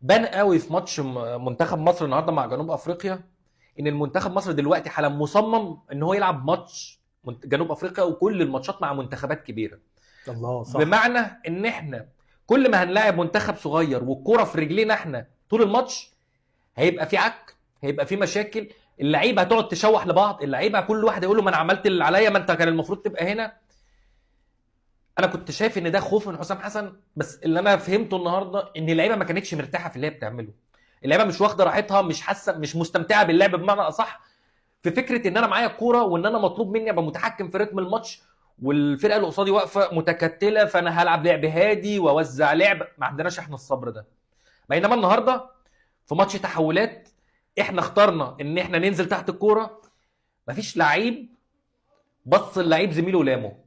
بان قوي في ماتش منتخب مصر النهارده مع جنوب افريقيا ان المنتخب مصر دلوقتي حالا مصمم ان هو يلعب ماتش جنوب افريقيا وكل الماتشات مع منتخبات كبيره. الله صح. بمعنى ان احنا كل ما هنلاعب منتخب صغير والكرة في رجلينا احنا طول الماتش هيبقى في عك، هيبقى في مشاكل، اللعيبه هتقعد تشوح لبعض، اللعيبه كل واحد يقول له ما انا عملت اللي عليا، ما انت كان المفروض تبقى هنا. انا كنت شايف ان ده خوف من حسام حسن، بس اللي انا فهمته النهارده ان اللعيبه ما كانتش مرتاحه في اللي هي بتعمله. اللعيبه مش واخده راحتها، مش حاسه، مش مستمتعه باللعب بمعنى اصح، في فكره ان انا معايا الكوره وان انا مطلوب مني ابقى متحكم في رتم الماتش، والفرقه اللي قصادي واقفه متكتله، فانا هلعب لعب هادي واوزع لعب. ما عندناش احنا الصبر ده. بينما النهارده في ماتش تحولات احنا اخترنا ان احنا ننزل تحت الكوره. مفيش لعيب بص اللعيب زميله ولامه،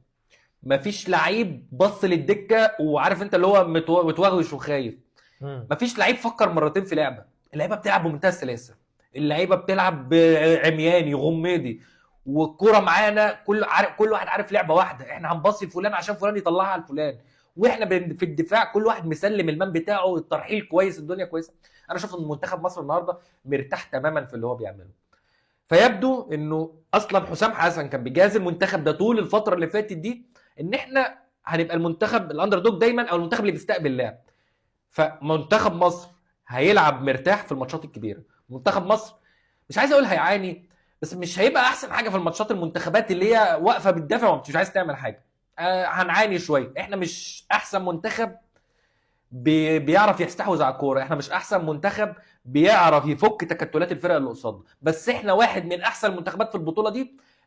مفيش لعيب بص للدكه وعارف انت اللي هو متوغوش وخايف، مفيش لعيب فكر مرتين في لعبه. اللعيبه بتلعب بمنتهى السلاسه، اللعيبه بتلعب عمياني غميدي، والكوره معانا كل واحد عارف لعبه واحده، احنا هنبصي لفلان عشان فلان يطلعها على فلان، واحنا في الدفاع كل واحد مسلم المان بتاعه، الترحيل كويس، الدنيا كويسه. انا شايف ان منتخب مصر النهارده مرتاح تماما في اللي هو بيعمله. فيبدو انه اصلا حسام حسن كان بيجهز المنتخب ده طول الفتره اللي فاتت دي ان احنا هنبقى المنتخب الاندر دوج دايما، او المنتخب اللي بيستقبل اللعب. فمنتخب مصر هيلعب مرتاح في الماتشات الكبيره. منتخب مصر مش عايز اقول هيعاني، بس مش هيبقى احسن حاجه في الماتشات المنتخبات اللي هي واقفه بتدافع ومش عايز تعمل حاجه. هنعاني شويه، احنا مش احسن منتخب بيعرف يستحوذ على الكوره، احنا مش احسن منتخب بيعرف يفك تكتلات الفرق اللي قصادنا، بس احنا واحد من احسن المنتخبات في البطوله دي